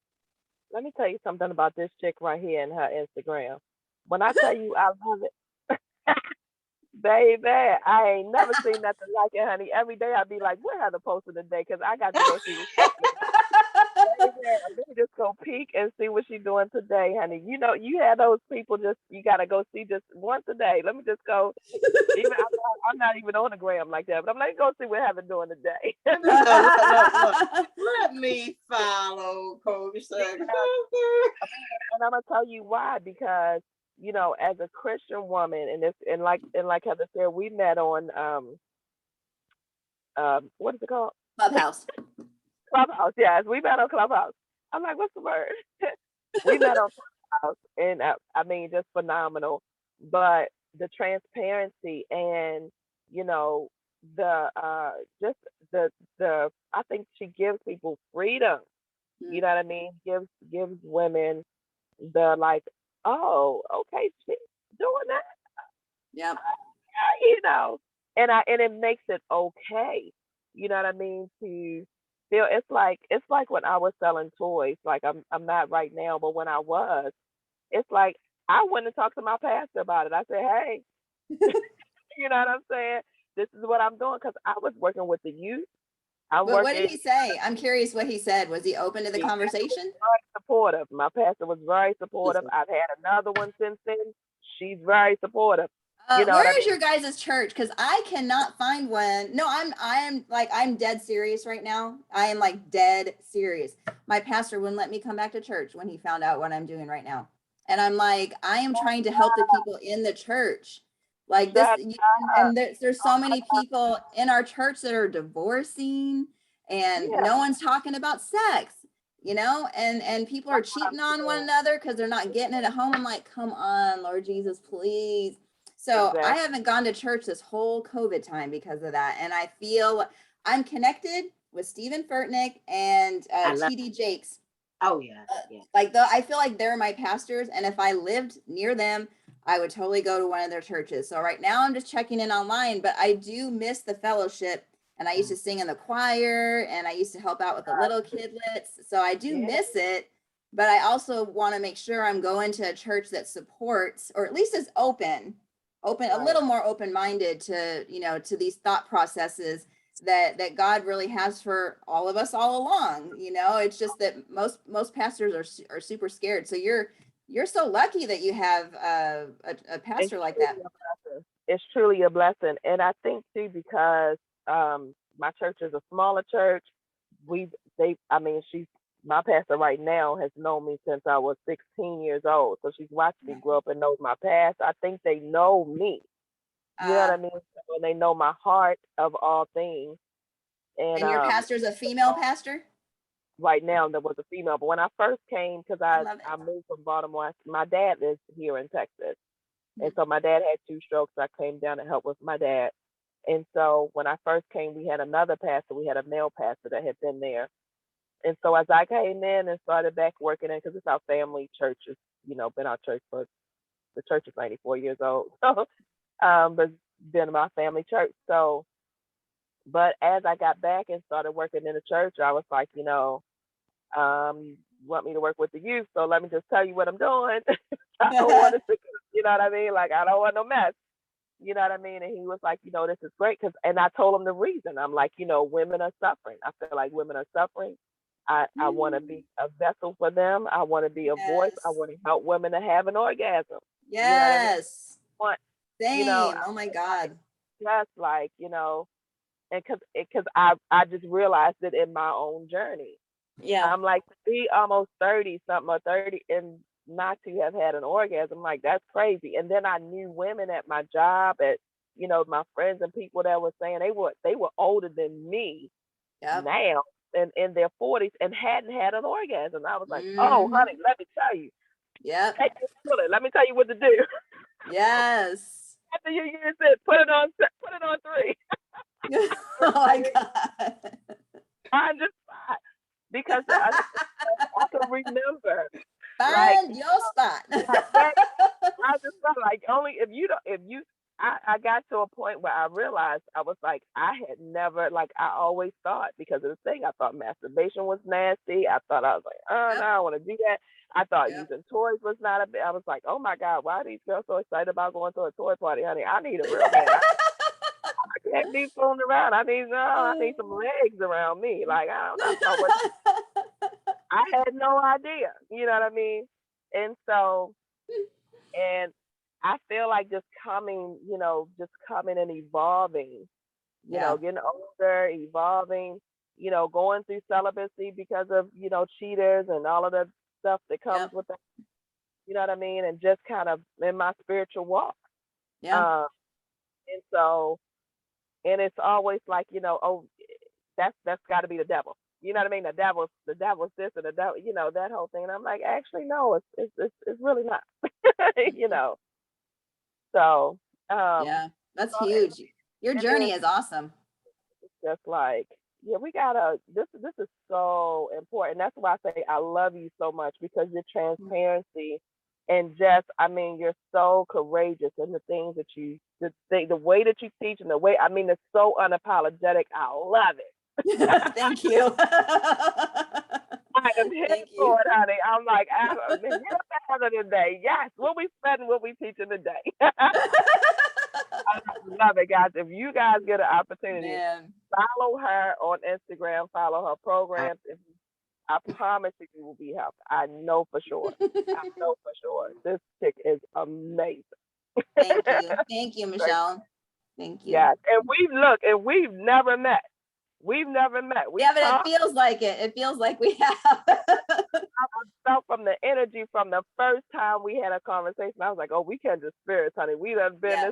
Let me tell you something about this chick right here and her Instagram. When I tell you I love it, baby, I ain't never seen nothing like it, honey. Every day I be like, what Heather posted today? Because I got to go see what she's doing. Baby, let me just go peek and see what she's doing today, honey. You know, you have those people just, you got to go see just once a day. Let me just go. Even I'm not even on the gram like that, but I'm like, go see what Heather doing today. Look. Let me follow Coach Sex. And I'm gonna tell you why, because as a Christian woman, and like Heather said, we met on what is it called? Clubhouse. Clubhouse. Yes, we met on Clubhouse. I'm like, what's the word? We met on Clubhouse, and I mean, just phenomenal. But the transparency and you know the just the I think she gives people freedom. You know what I mean? Gives women the like, oh, okay, she's doing that, Yep. you know, and it makes it okay. You know what I mean? To feel it's like when I was selling toys. Like I'm not right now, but when I was, it's like I went and talked to my pastor about it. I said, hey, you know what I'm saying? This is what I'm doing because I was working with the youth. I'm What did working. he say? I'm curious what he said. Was he open to the The pastor was conversation? very supportive. My pastor was very supportive. I've had another one since then. She's very supportive. You know what I Where is mean? your guys' church? Because I cannot find one. No, I'm dead serious right now. I am like dead serious. My pastor wouldn't let me come back to church when he found out what I'm doing right now. And I'm like, I am trying to help the people in the church. Like this, Shut and there's so many people in our church that are divorcing and Yeah, no one's talking about sex, and people are that's what I'm cheating on one saying. another because they're not getting it at home. I'm like, come on, Lord Jesus, please. So I Exactly. haven't gone to church this whole COVID time because of that. And I feel I'm connected with Stephen Furtnick and I love. TD Jakes. Oh yeah, yeah. Like I feel like they're my pastors. And if I lived near them, I would totally go to one of their churches. So right now I'm just checking in online, but I do miss the fellowship. And I used to sing in the choir and I used to help out with the little kidlets. So I do Yeah, miss it. But I also want to make sure I'm going to a church that supports or at least is open, a right. little more open-minded to to these thought processes that God really has for all of us all along. It's just that most pastors are super scared. So you're so lucky that you have a It's pastor like truly that. a blessing. It's truly a blessing. And I think too, because my church is a smaller church, we they I mean, she's my pastor right now has known me since I was 16 years old. So she's watched me grow up and knows my past. I think they know me. You know what Uh, I mean? So, and they know my heart of all things. And and your pastor's a female pastor. right now there was a female. But when I first came, because I I love it. I moved from Baltimore, my dad lives here in Texas, and Mhm. so my dad had 2 strokes. I came down to help with my dad, and so when I first came, we had another pastor. We had a male pastor that had been there, and so as I came in and started back working in, because it's our family church, it's, been our church for the church is 94 years old, so but been my family church. So But as I got back and started working in the church, I was like, you want me to work with the youth, so let me just tell you what I'm doing. I don't want to, you know what I mean? Like, I don't want no mess. You know what I mean? And he was like, this is great. And I told him the reason. I'm like, women are suffering. I feel like women are suffering. I want to be a vessel for them. I want to be a voice. I Yes. want to help women to have an orgasm. You know what I mean? Yes. Want, Same. Oh my God. just like, and because I just realized it in my own journey. Yeah. I'm like, to be almost 30 something or 30 and not to have had an orgasm, like, that's crazy. And then I knew women at my job, at my friends and people that were saying they were older than me Yep. now and in their 40s and hadn't had an orgasm. I was like, oh Mhm. honey, let me tell you. Yep. Take this bullet. Let me tell you what to do. Yes. After you use it, put it on 3. Oh my God. Find your spot. Because I can remember, like, Find your spot. I just felt like only if you don't, if you, I got to a point where I realized I was like, I had never, like, I always thought, because of the thing, I thought masturbation was nasty. I thought, I was like, oh, no, Yep. I don't want to do that. I thought Yep. using toys was not a bit. I was like, oh my God, why are these girls so excited about going to a toy party, honey? I need a real man. I can't be fooling around. I need some legs around me. Like, I don't know what. I had no idea. You know what I mean? And so, and I feel like just coming and evolving, Yeah. getting older, evolving, going through celibacy because of, cheaters and all of the stuff that comes Yep. with that, you know what I mean? And just kind of in my spiritual walk. Yeah. Um, and so, and it's always like, oh, that's got to be the devil. You know what I mean? The devil's this and the devil, that whole thing. And I'm like, actually, no, it's really not. you Mhm. know. So, Yeah. That's so it, huge. Your it is journey is awesome. just like, yeah, we gotta. This is so important. That's why I say I love you so much, because your transparency and just, I mean, you're so courageous in the things that the way that you teach, and the way, I mean, it's so unapologetic. I love it. Thank you. I am here Thank for you. it, honey. I'm like, I'm here for Heather today. Yes, what we spreading, what we teaching today. I love it, guys. If you guys get an opportunity, Man. follow her on Instagram, follow her Uh, programs. I promise you will be helped. I know for sure. I know for sure. This chick is amazing. Thank you. Thank you, Great. Michelle. Thank you. Yes. And we've never met. We've never met. We Yeah, but it talked. feels like it. It feels like we have. I felt from the energy from the first time we had a conversation. I was like, oh, we can just spirits, honey. We done been Yeah,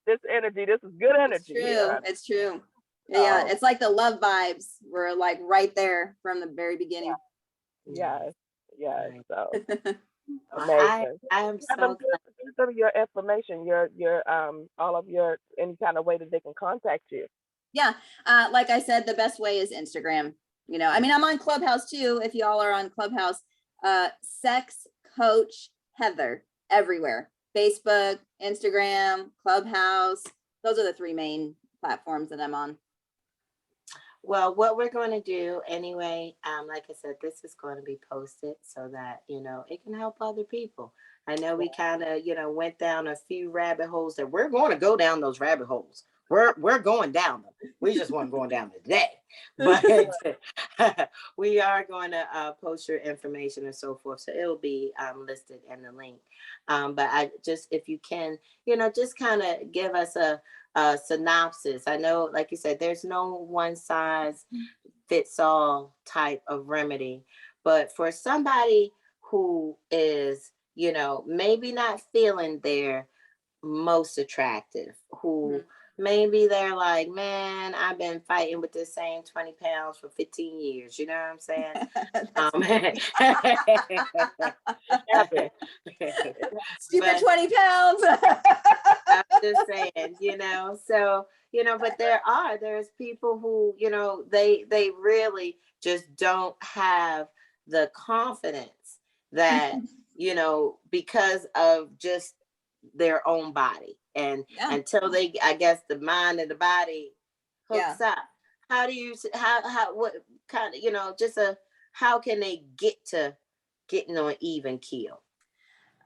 this energy. This is good it's energy true. here. It's true. Yeah, So it's like the love vibes were like right there from the very beginning. yes, yes. right. So Well, I amazing. I am Have them so glad. give them your information, your all of your any kind of way that they can contact you. Yeah, like I said, the best way is Instagram. I mean, I'm on Clubhouse too. If y'all are on Clubhouse, Sex Coach Heather everywhere. Facebook, Instagram, Clubhouse. Those are the three main platforms that I'm on. Well, what we're going to do anyway, like I said, this is going to be posted so that, it can help other people. I know we kind of, went down a few rabbit holes that we're going to go down those rabbit holes. We're going down them. We just weren't going down today. But we are going to post your information and so forth. So it'll be listed in the link. But I just, if you can, just kind of give us a synopsis. I know, like you said, there's no one size fits all type of remedy, but for somebody who is, maybe not feeling their most attractive, who maybe they're like, man, I've been fighting with this same 20 pounds for 15 years. You know what I'm saying? That's Happy. stupid But 20 pounds. I'm just saying, so, but there's people who, they really just don't have the confidence that, because of just their own body. And Yeah. until they, I guess the mind and the body Yeah. hooks up? How do you, how, what kind of, just how can they get to getting on even keel?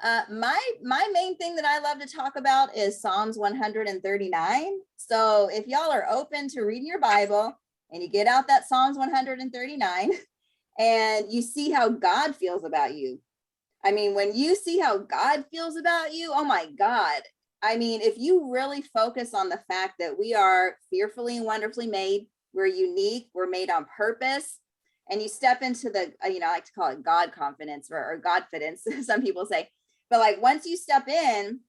My main thing that I love to talk about is Psalms 139. So if y'all are open to reading your Bible and you get out that Psalms 139 and you see how God feels about you. I mean, when you see how God feels about you, oh my God. I mean, if you really focus on the fact that we are fearfully and wonderfully made, we're unique, we're made on purpose, and you step into the, I like to call it God confidence or Godfidence, some people say. But like once you step in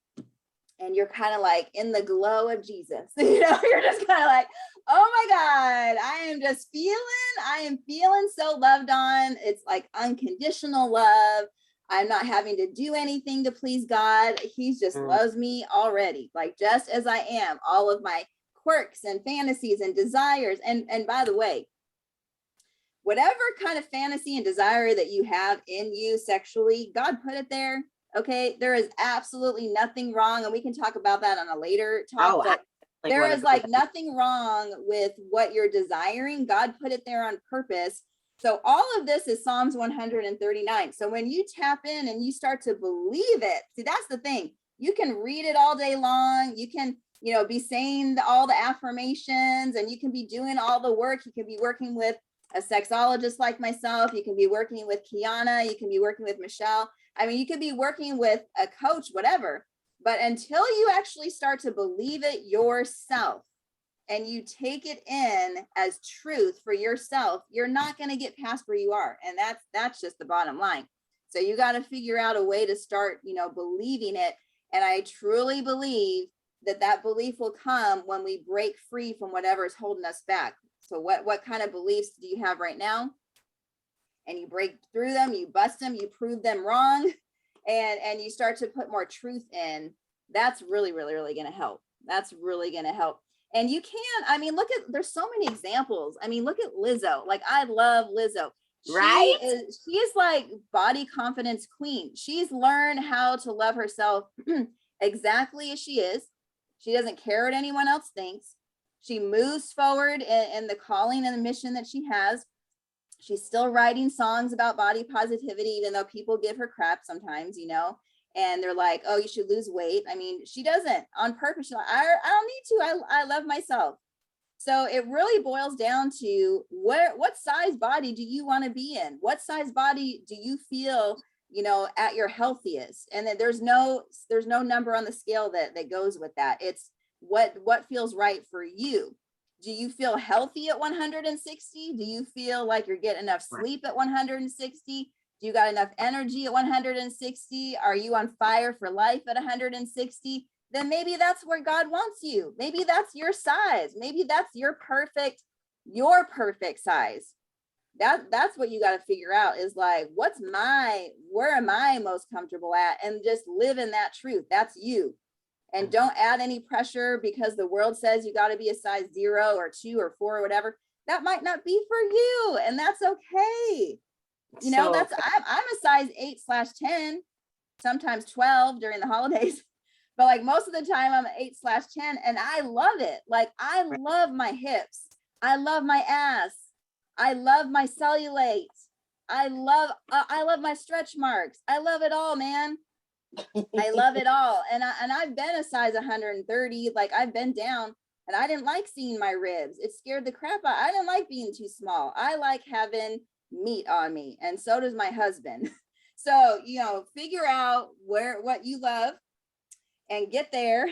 and you're kind of like in the glow of Jesus, you're just kind of like, oh my God, I am feeling so loved on. It's like unconditional love. I'm not having to do anything to please God. He just loves me already, like just as I am, all of my quirks and fantasies and desires. And by the way, whatever kind of fantasy and desire that you have in you sexually, God put it there. Okay, there is absolutely nothing wrong, and we can talk about that on a later talk. But there is like nothing wrong with what you're desiring. God put it there on purpose. So all of this is Psalms 139. So when you tap in and you start to believe it, see, that's the thing. You can read it all day long. You can, be saying all the affirmations, and you can be doing all the work. You can be working with a sexologist like myself. You can be working with Kiana. You can be working with Michelle. I mean, you could be working with a coach, whatever, but until you actually start to believe it yourself and you take it in as truth for yourself, you're not going to get past where you are. And that's just the bottom line. So you got to figure out a way to start, believing it. And I truly believe that belief will come when we break free from whatever is holding us back. So what kind of beliefs do you have right now? And you break through them, you bust them, you prove them wrong, and you start to put more truth in. That's really, really, really going to help. That's really going to help. And you can, there's so many examples. Look at Lizzo. Like, I love Lizzo. She is like body confidence queen. She's learned how to love herself exactly as she is. She doesn't care what anyone else thinks. She moves forward in the calling and the mission that she has. She's still writing songs about body positivity, even though people give her crap sometimes, and they're like, oh, you should lose weight. She doesn't on purpose. She's like, I don't need to. I love myself. So it really boils down to what size body do you want to be in? What size body do you feel, at your healthiest? And then there's no number on the scale that goes with that. It's what feels right for you. Do you feel healthy at 160? Do you feel like you're getting enough sleep at 160? Do you got enough energy at 160? Are you on fire for life at 160? Then maybe that's where God wants you. Maybe that's your size. Maybe that's your perfect size. That's what you got to figure out is like, where am I most comfortable at? And just live in that truth. That's you. And don't add any pressure because the world says you got to be a size 0 or 2 or 4 or whatever. That might not be for you, and that's okay. I'm a size 8/10, sometimes 12 during the holidays, but like most of the time I'm 8/10, and I love it. Like, I love my hips, I love my ass, I love my cellulite, I love my stretch marks. I love it all, man. I love it all. And I've been a size 130, like I've been down, and I didn't like seeing my ribs. It scared the crap out. I didn't like being too small. I like having meat on me, and so does my husband. So, figure out what you love and get there,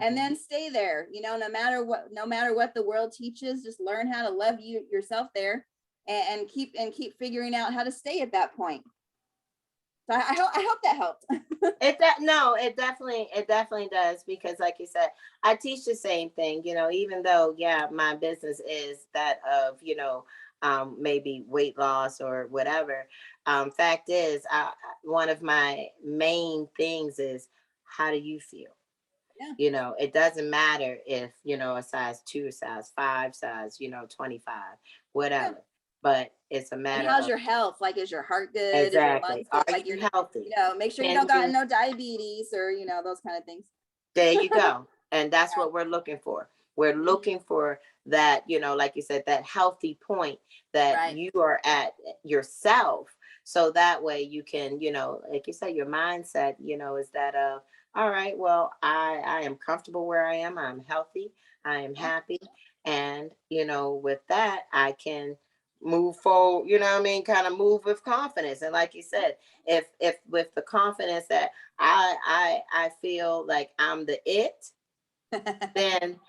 and then stay there. No matter what the world teaches, just learn how to love yourself there, and keep figuring out how to stay at that point. So I hope that helped. It definitely does, because like you said, I teach the same thing, even though, my business is that of, maybe weight loss or whatever. Fact is, one of my main things is, how do you feel? Yeah. It doesn't matter if, a size 2, size 5, size, 25, whatever. Yeah. But it's a matter. And how's your health? Like, is your heart good? Exactly. Is your lungs good? Are you healthy? Make sure you don't got no diabetes or, those kind of things. There you go. And that's what we're looking for. We're looking for that, like you said, that healthy point that Right. you are at yourself. So that way you can, like you said, your mindset, is that all right, well, I am comfortable where I am. I'm healthy. I am Yeah. happy. And, with that, I can move forward, kind of move with confidence. And like you said, if with the confidence that I feel like I'm the it, then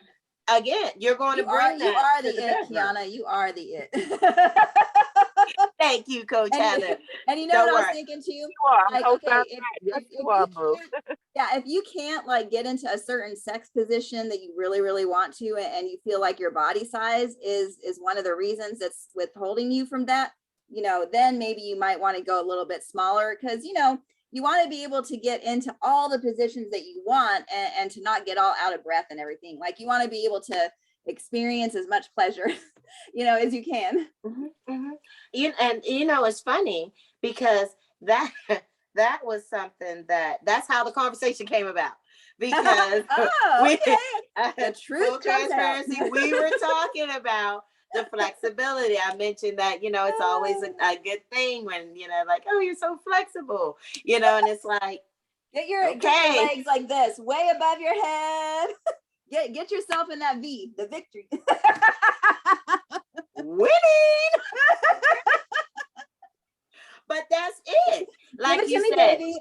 again, you're going to bring You that are to the the it, bedroom. Kiana. You are the it. Thank you, Coach Heather. And you know Don't what I was worry. thinking too? You are. I'm Like, so okay, Yes, if you you are, boo. can't, yeah, if you can't like get into a certain sex position that you really, really want to, and you feel like your body size is one of the reasons that's withholding you from that, then maybe you might want to go a little bit smaller, because you want to be able to get into all the positions that you want, and to not get all out of breath and everything. Like, you want to be able to experience as much pleasure as you can. And it's funny because that that was something that's how the conversation came about, because Oh, okay. The full truth comes out. transparency, we were talking about the flexibility. I mentioned that it's always a good thing when like, oh, you're so flexible, and it's like, Get your legs like this, way above your head. Get yourself in that V, the victory. winning. But that's it. Like Give it you to me, said, baby.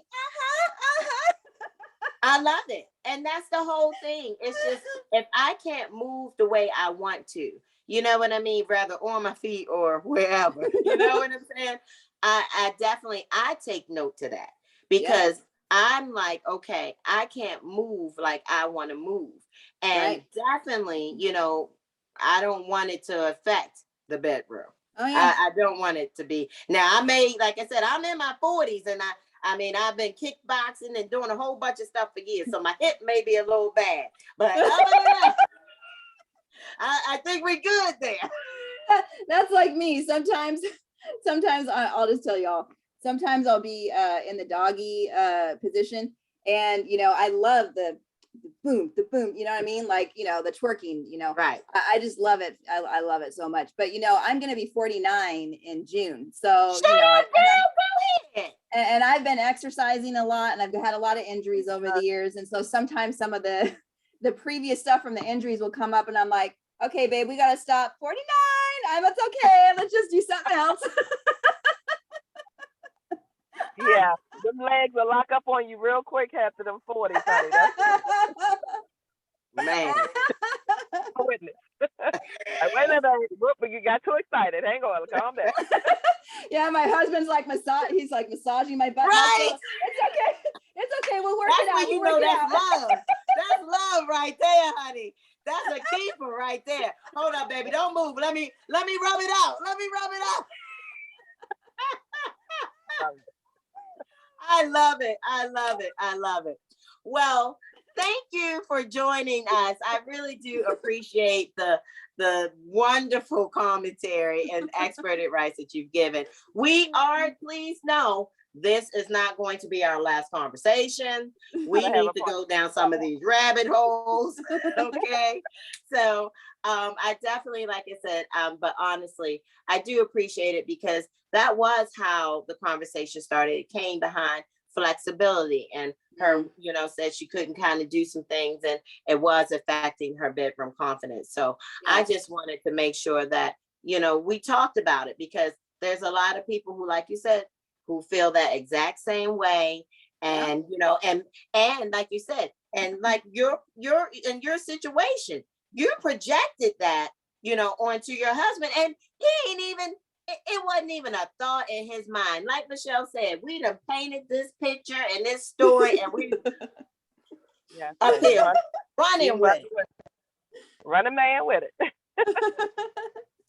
I love it. And that's the whole thing. It's just, if I can't move the way I want to, you know what I mean? Rather on my feet or wherever, you know what I'm saying? I definitely, I take note to that, because I'm like, okay, I can't move like I want to move. And definitely, I don't want it to affect the bedroom. Oh yeah. I don't want it to be. Now, I may, like I said, I'm in my 40s, and I mean, I've been kickboxing and doing a whole bunch of stuff for years, so my hip may be a little bad. But other than that, I think we're good there. That's like me. Sometimes I'll just tell y'all. Sometimes I'll be in the doggy position, and I love the boom, you know what I mean? Like, the twerking, Right. I just love it. I love it so much. But I'm gonna be 49 in June. So Shut up, girl, go ahead. And I've been exercising a lot, and I've had a lot of injuries over the years. And so sometimes some of the previous stuff from the injuries will come up, and I'm like, okay, babe, we gotta stop. 49. It's okay. Let's just do something else. Yeah, them legs will lock up on you real quick after them 40s, honey. Man. A witness. Wait a minute, whoop, you got too excited. Hang on, calm down. Yeah, my husband's like he's like massaging my butt. Right. It's okay. We'll work That's it out. when that's love. That's love right there, honey. That's a keeper right there. Hold up, baby. Don't move. Let me rub it out. Let me rub it out. I love it. I love it. I love it. Well, thank you for joining us. I really do appreciate the wonderful commentary and expert advice that you've given. We are, please know, this is not going to be our last conversation. We need to go down some of these rabbit holes. Okay. So I definitely, like I said, but honestly, I do appreciate it, because that was how the conversation started. It came behind flexibility, and her, said she couldn't kind of do some things, and it was affecting her bedroom confidence. So I just wanted to make sure that, we talked about it, because there's a lot of people who, like you said, who feel that exact same way. And, and like you said, and like you're in your situation, you projected that, onto your husband, and he ain't even, it wasn't even a thought in his mind. Like Michelle said, we done painted this picture and this story, and we up here running with it. Running man with it.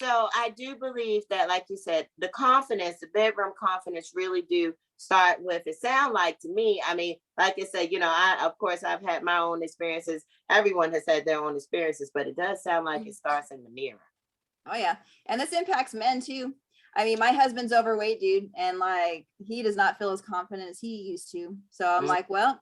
So I do believe that, like you said, the confidence, the bedroom confidence really do start with, it sound like to me, I mean, like I said, of course, I've had my own experiences. Everyone has had their own experiences, but it does sound like it starts in the mirror. Oh yeah. And this impacts men too. I mean, my husband's overweight, dude, and like, he does not feel as confident as he used to. So I'm like, well,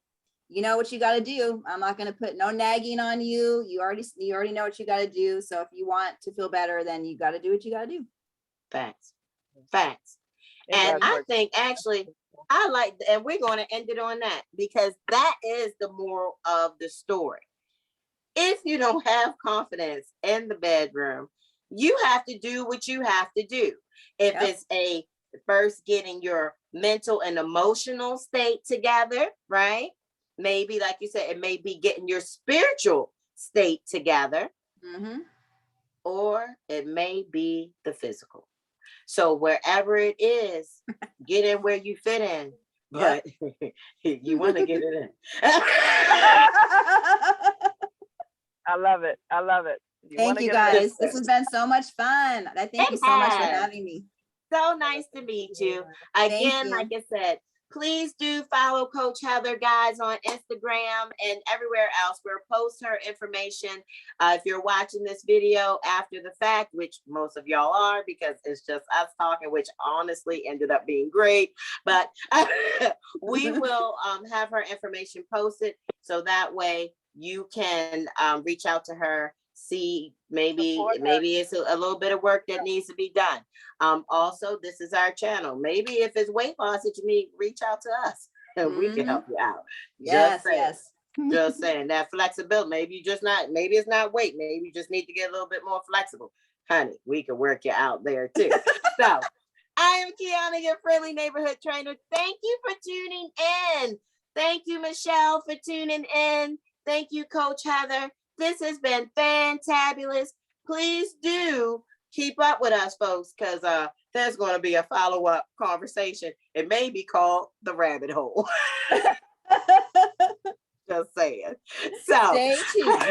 you know what you got to do. I'm not going to put no nagging on you. You already know what you got to do. So if you want to feel better, then you got to do what you got to do. Facts. Facts. It And does I work. think actually, I like, and we're going to end it on that, because that is the moral of the story. If you don't have confidence in the bedroom, you have to do what you have to do. If Yep. it's a first getting your mental and emotional state together, right? Maybe, like you said, it may be getting your spiritual state together, Mhm. or it may be the physical. So wherever it is, get in where you fit in. But you want to get it in. I love it. I love it. You want Thank to you get it in. guys. This has been so much fun. I thank you It so much for has. having me. So nice to meet you. Thank Again, you. like I said, please do follow Coach Heather, guys, on Instagram and everywhere else. We'll post her information. If you're watching this video after the fact, which most of y'all are, because it's just us talking, which honestly ended up being great. But we will have her information posted, so that way you can reach out to her, see maybe it's a little bit of work that needs to be done. Also, this is our channel. Maybe if it's weight loss that you need, reach out to us and we can help you out. Yes, Just saying. yes. Just saying, that flexibility. Maybe it's not weight. Maybe you just need to get a little bit more flexible. Honey, we can work you out there too. So I am Kiana, your friendly neighborhood trainer. Thank you for tuning in. Thank you, Michelle, for tuning in. Thank you, Coach Heather. This has been fantabulous. Please do keep up with us, folks, because there's going to be a follow-up conversation. It may be called the rabbit hole. Just saying. So Stay tuned.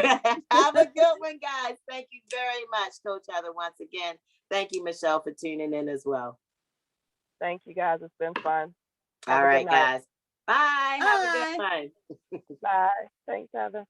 have a good one, guys. Thank you very much, Coach Heather, once again. Thank you, Michelle, for tuning in as well. Thank you, guys. It's been fun. All right, guys. Bye. Have a Bye. good one. Bye. Thanks, Heather.